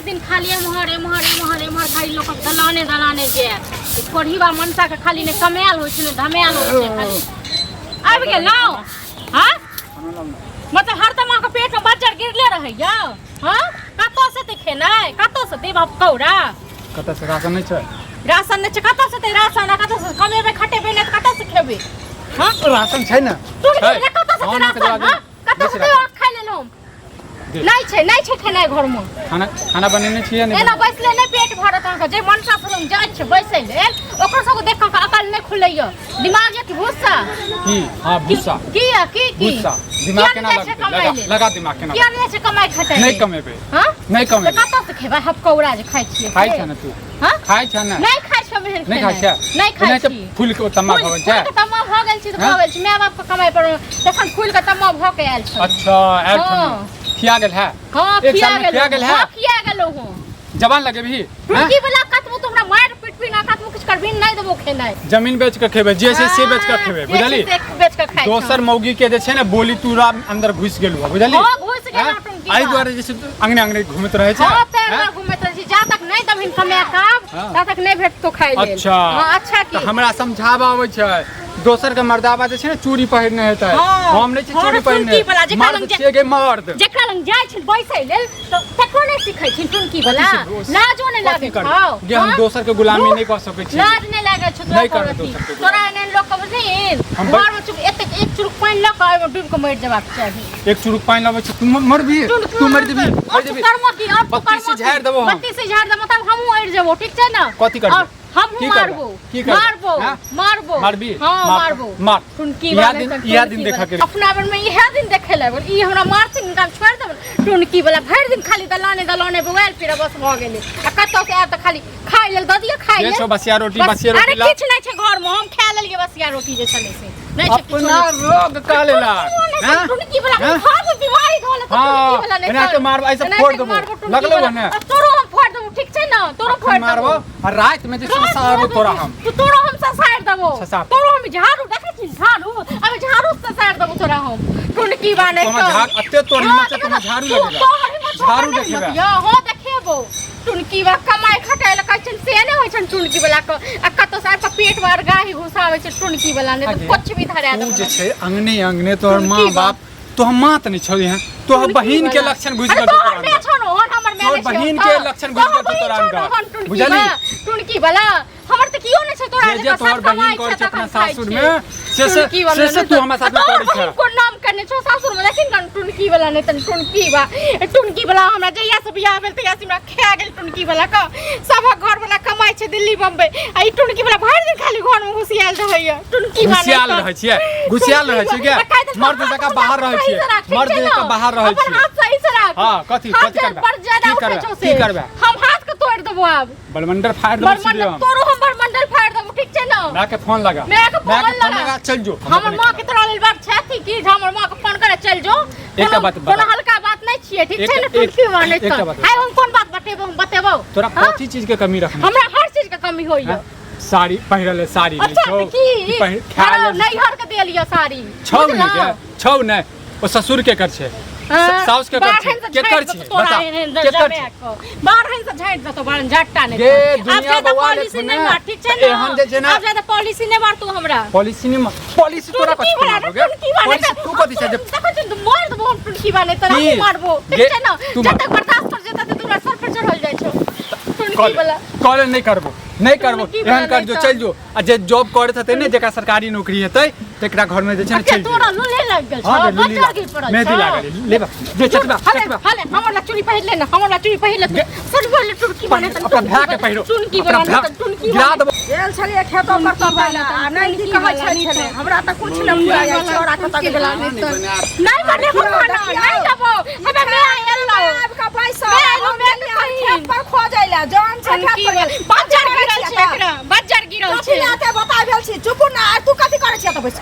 दिन खाली एम्हर खाली लोक दलाने जे कोढ़ीबा मनसा के खाली ने कमाल होइ छै धमाल होइ छै आबि गेलौ हां मतलब हरदम अहाँ के पेट में बच्चा गिरले रहैया हां कतौ से ते खेनाइ कतौ से देब कौड़ा कतौ से राशन नहीं छै कतौ से ते राशन कतौ से कमेबे खटेबे ने कतौ से खेबे हां राशन छै ना तू कतौ से राशन कतौ से खा लेलौ नहीं छै खेनाइ घर में खाना बनेने छियै ने एना बैसले नहीं पेट भरत अहाँ जे मनसा से जाय छै बैसै लेल ओकर सब देख के अकल नहीं खुलैया दिमाग के भूसा की हां भूसा की भूसा दिमाग केना लगा दिमाग केना किया नहीं छै कमाई खटाई नहीं कमेबे हां नहीं कमेबे कतौ से खेबा हब कौड़ा जे खाइ छियै खाइ छ ना तू हां खाइ छ ना नहीं खाइ छ मेहन नहीं खाइ छ नहीं खाइ छी फूल के तम्मा भगल छै तम्मा भ गेल छी त भ गेल छी माय बाप के कमाई पर तखन फूल के तम्मा भ के आयल छ अच्छा आयल छ खिया गेल है हां खिया गेल है खिया गेलो हूं जवान लगे भी की वाला कतबो तोरा मार पिटबी ना कतबो कुछ करबी नहीं देबो खेनाइ जमीन बेच के खेबे जैसे से बेच के खेबे बुझली बेच के खाइ दोसर मौगी के जे छै ने बोली तूरा अंदर घुस गेलु बुझली हां घुस गेल टुंकी आई द्वारे जैसे अंगने घुमत रहे छै हां तेरे घुमत रहे छी जा तक नहीं तब कमे काम ता तक नहीं भेट तो खाइ लेल अच्छा हां अच्छा की हमरा समझावा आबै छै दोसर के मर्दावा जे छै ने चूड़ी पहिरने हेतै हम नै छै चूड़ी पहिरने मर्द छै गे मर्द जेकरा लंग जाय छै बैसै लेल त तको नै सिखै छै टुनकी वाला लाजो नै लागे खाओ गे हम दोसर के गुलामी नै क सकै छी लाज नै लागे छ तोरा एहन लोक के बुझिन घर में चुप एक चुरुक पानी ल के ओइ डूब के मर जेबाक चाही एक चुरुक पानी लबै छ तू मरबी तू मर जेबी कर्म की अब बत्ती से झाड़ देबो हम बत्ती से झाड़ देबो मतलब हमहु अड़ जेबो ठीक छै ना कथि करबो हम मारबो मारबी हां मारबो मार टुनकी या दिन देखा के अपना बन में इहे दिन देखे ले ई हमरा मारथिन काम छोड़ देब टुनकी वाला भर दिन खाली दलाने बुआल फिर बस भ गेलै आ कतौ से आब त खाली खाइ लेल ददिया खाइ लेल छो बसिया रोटी अरे किछ नै छै घर में हम खा लेलिए बसिया रोटी जे छले से नै छै अपना रोग का लेला हां टुनकी वाला खाब बीमारी धोले टुनकी वाला नै एना के मारबो ऐसे फोड़ देबो लगलो बने तोरो हम फोड़ देबो ठीक छै ना तोरो फोड़ मारबो और रात में जे ससारो तोरा हम तोरो हम ससार देबो तोरो हम झाड़ू देखै छी झाड़ू अब झाड़ू से ससार देबो तोरा हम टुनकी बाने तो झाड़ अत्ते तोर हिम्मत से तुम झाड़ू लगेगा झाड़ू देखेबा हो देखेबो टुनकी बा कमाई खटाइल कहछन से नै होय छन टुनकी वाला के आ कतो साहब के पेट में गाही घुसावे छै टुनकी वाला ने तो कुछ भी धरा दे तू जे छै अंगने तोर मां बाप तो हम मात नहीं छोड़ी हैं तो बहिन के लक्षण बुझ गल तोरा हमर मैनेज बहिन के लक्षण बुझ गल तोरा अंगा बुझली टुनकी वाला हमर त कियो नै छै तोरा जे तोहर बहिन कर छै अपना सासुर में से तू हमरा साथ में करै छै को नाम करने छो सासुर में लेकिन टुनकी वाला नै तन टुनकी वाला हमरा जइया से बियाह भेल तइया से हमरा खा गेल टुनकी वाला का सब घर वाला कमाई छै दिल्ली बम्बई आ ई टुनकी वाला भर दिन खाली घर में घुसियाल रहैया टुनकी वाला घुसियाल रहै छै के मर्द जका बाहर रहै छै मर्द जका बाहर रहै छै हाथ सही से राख हां कथि करबे हम हाथ के तोड़ देबो अब बलमंडर फाड़ देबो तोरो हम बलमंडर फाड़ देबो ठीक छै ना मैं के फोन लगा मैं के फोन लगा चल जो हमर मां के तोरा लेल बात छै कि हमर मां के फोन करे चल जो एकटा बात कोनो हल्का बात नै छियै ठीक छै ना टुनकी माने त हाय हम कोन बात बतेबो तोरा कथि चीज के कमी रखना हमरा हर चीज के कमी होइया साड़ी पहिरले साड़ी नै छौ खाल नहीं हर के देलियो साड़ी छौ नै ओ ससुर के कर छै साउस के कर छै के कर छै बता के कर छै बाहर से झाड़ दतो बारन झट्टा नै गे दुनिया पॉलिसी नै मार ठीक छै ना एहन जे छै ना अब ज्यादा पॉलिसी नै मार तू हमरा पॉलिसी तोरा कथि मारबो पॉलिसी तू कथि छै तखन तू मार दबो टुनकी बाने तोरा मारबो ठीक छै ना जब तक बर्दाश्त कर जेता त तोरा सर पर चढ़ल जाय छौ टुनकी वाला कॉल नहीं करबो एहन कर जो चल जो आ जे जॉब करत हते ने जेका सरकारी नौकरी हेतै तेकरा घर में जे छै चल जो तोरा लुले लग गेल हां बच्चा गिर पड़ल मेहंदी लागल लेबा जे चटबा हाले हमर ला चूड़ी पहिर ले ना हमर ला चूड़ी पहिर ले सर बोले टुनकी बने अपना भा के पहिरो टुनकी बने टुनकी गिरा देबो एल छलिए खेतो करतो वाला नै की कहै छले हमरा त कुछ नै बुझाय छोरा कत गेला नहीं बने नहीं दबो हबे मैं एलो अब का पैसा खेत पर खो जाइला जान से खेत पर बच्चा गिरल छै लाते बता भेल छी चुप ना तू कथि करे छ त बैस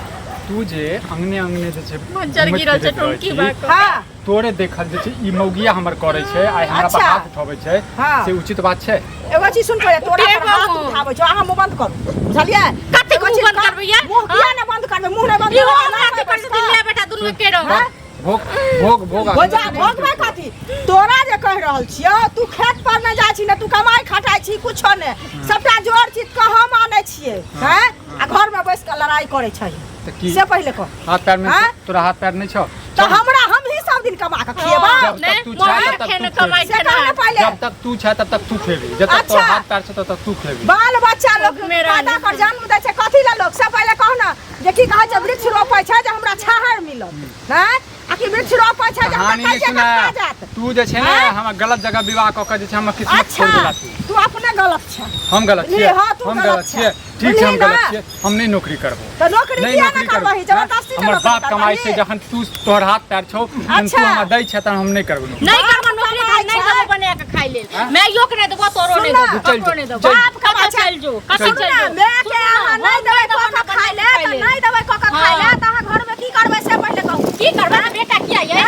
तू जे अंगने जे छै बच्चा गिरल छै टुनकी बा हां तोरे देखल जे छै ई मौगिया हमर करे छै आइ हमरा पर हाथ उठाबै छै से उचित बात छै एगो चीज सुन पड़े तोरा पर हाथ उठाबै छ अहाँ मुंह बंद करू बुझलिए कते मुंह बंद करबै या मुंह किया नै बंद करबै मुंह नै बंद ई हमरा के पर से दिल्ली बेटा दुनु के रहो भोग भोग भोग भोजा भोगबै कथी तोरा जे कहि रहल छियौ तू खेत पर न जाइ छी न तू कमाई खटाई छी कुछो ने सबटा जोड़ चीज के हम आनै छियै हैं आ घर में बैस के लड़ाई करे छै से पहले कह हाथ पैर में तोरा हाथ पैर नहीं छौ तो हमरा हम ही सब दिन कमा के खिएबा जब तक तू चाहे तब तक कमाई जब तक तू चाहे तब तक तू खेबी जब तक तोर हाथ पैर छै तब तक तू खेबी बाल बच्चा लोग पैदा कर जन्म दै छै कथी ला लोग से पहले कहू ना जे की कहै छै वृक्ष रोपै छै जे हमरा छाहर मिलत हैं आ कि वृक्ष रोपै छै जे हमरा खाइ छै खा जात तू जे छै ने हम गलत जगह विवाह क के जे छै हम किस्मत छोड़ देला तू अपने गलत छै हम गलत छियै हम गलत छियै ठीक छै हम गलत छियै हम नहीं नौकरी करबो तो नौकरी किया न करबही जबरदस्ती हमर बाप कमाई छै जखन तू तोहर हाथ पैर छौ तू हमरा दै छै त हम नहीं करबो नहीं करबो नौकरी नहीं देबो बना के खाइ लेल मैं यो के नहीं देबो तोरो नहीं देबो ककरो नहीं देबो बाप कमा चल जो कतौ चल जो मैं के अहाँ नहीं देबै क खाइ ले त नहीं देबै क खाइ ले त अहाँ घर में की करबै से पहले कहू की करबै बेटा किया ये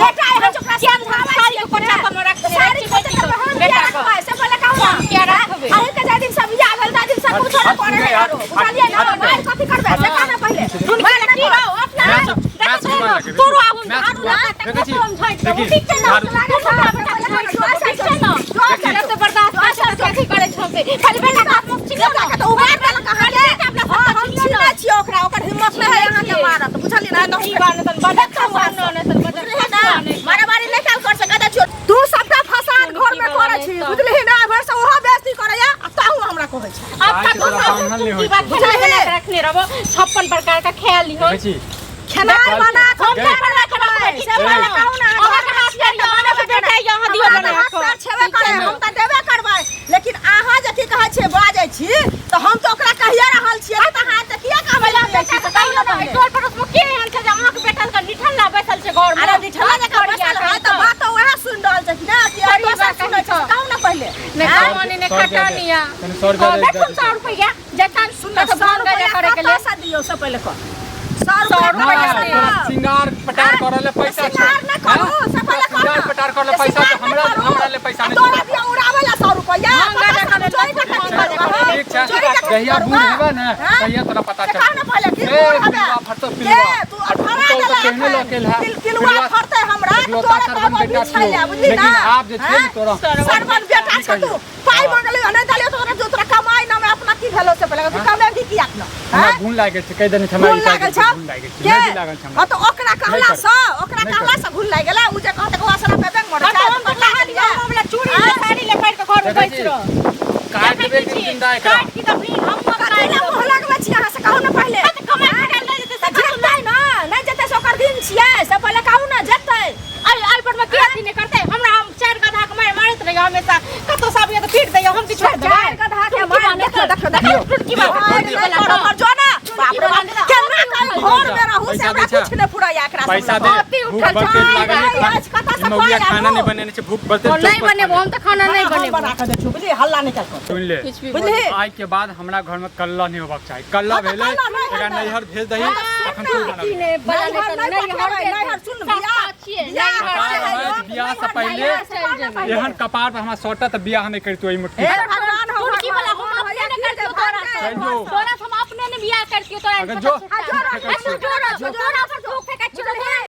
बेटा है चुपरा से सारी को कोठा पर रख दे सारी बेटा रखबै से पहले कहू क्या रखबे अरे के जा दिन सब बियाह भेल ता दिन सब कुछ न करे है बुझलिए ना मार कथी करबै से कहना पहले सुन के की रहो अपना तोरो आबू ना देखै छी ठीक छै ना से बर्दाश्त कथी करे छौते खाली बेटा बात मत छी ना तो उबार देल कहां ले हम सुनै छी ओकरा ओकर हिम्मत नहीं है यहां के मारत बुझलिए ना नहीं बाने तन बदक मारनो ने तन बदक मारे बारी ले काल कर सका छ तू सबटा फसाद घर में करे छी बुझलिए ना भर से ओहा बेइज्जती करे या ताहू हमरा कहै छै अब तक तो की बात बना के रखने रहो 56 प्रकार का ख्याल लिहो खाना बना हम के बना के रखबै से बना कहू ना ओहा के हाथ करियो माने के बेटा यहां दियो बना के छेबे करे हम त देबे करबै लेकिन आहा जे की कहै छै बाजै छी त हम त ओकरा कहिया रहल छियै त हाथ त किया कहबै ला दै छी त कहियो न टोल पर उसमें के हन छै जे अहाँ के बेटा का निठल्ला बैसल छै घर में अरे निठल्ला जे बैसल है त बात त वह सुन रहल छै ना कि अरे बात सुनै छै कहू ना पहले ने कमानी ने खटानिया तने 100 रुपया 100 रुपया जतन सुन 100 रुपया करे के ले पैसा दियो से पहले कह 100 रुपया सिंगार पटार करले पैसा छै सिंगार न करू से पहले कह सिंगार पटार करले पैसा हमरा ले पैसा नहीं तोरा दिया उड़ावेला 100 रुपया चोरी का ठीक छै कहिया बूढ़ हेबा ना कहिया तोरा पता चल कहना पहले कि पिलवा फरतो पिलवा तू अठारह कहने लकेल है किलवा फरते हमरा तोरा सरबन बेटा छै बुझली ना लेकिन आप जे छै तोरा सरबन बेटा छ तू पाई मंगले नहीं दलियो तोरा जो तोरा कमाई ना में अपना की भेलो से पहले तू कमे भी किया न हमरा गुण लागे छै कह देने छै हमरा लागल छ गुण लागे छै नहीं लागल छै हां तो ओकरा कहला से भूल लाग गेला उ जे कहते को असरा पे बैंक मोड़ हम कहा दिया हमरा चूड़ी साड़ी ले काट के घर में बैठ रहो काट देबे के जिंदा एकरा काट की त फिर हम काटे ना मोह लागला छी अहाँ से कहू ना पहले कमाई खटाल ले जेते सब नहीं ना नहीं जते से ओकर दिन छियै से पहले कहू ना जते आई पर में के दिन करते हमरा हम 4 गधा के मारत रहियो हमेशा कतो सब ये तो पीट दैयो हम छोड़ देबै 4 गधा के मार देखो की बात हमर जो ना बाप रे केना कहीं घर में रहू से हमरा कुछ नहीं फुराया एकरा पैसा दे भूख बढ़ते लागल मौलिया खाना नहीं बनेने छै भूख बढ़ते नहीं बने हम तो खाना नहीं बने बना के दे छु बुझली हल्ला निकल कर सुन ले बुझली आज के बाद हमरा घर में कल्ला नहीं होबाक चाहिए कल्ला भेले एकरा नैहर भेज दही अखन तू बना नहीं सुन बियाह से पहले एहन कपार पर हमरा सोटा त बियाह नहीं करतो ई मुट्ठी भगवान हो की वाला हम अपने ने करतियो तोरा हम अपने ने बियाह करतियो तोरा अगर जो जोरा पर धोखे का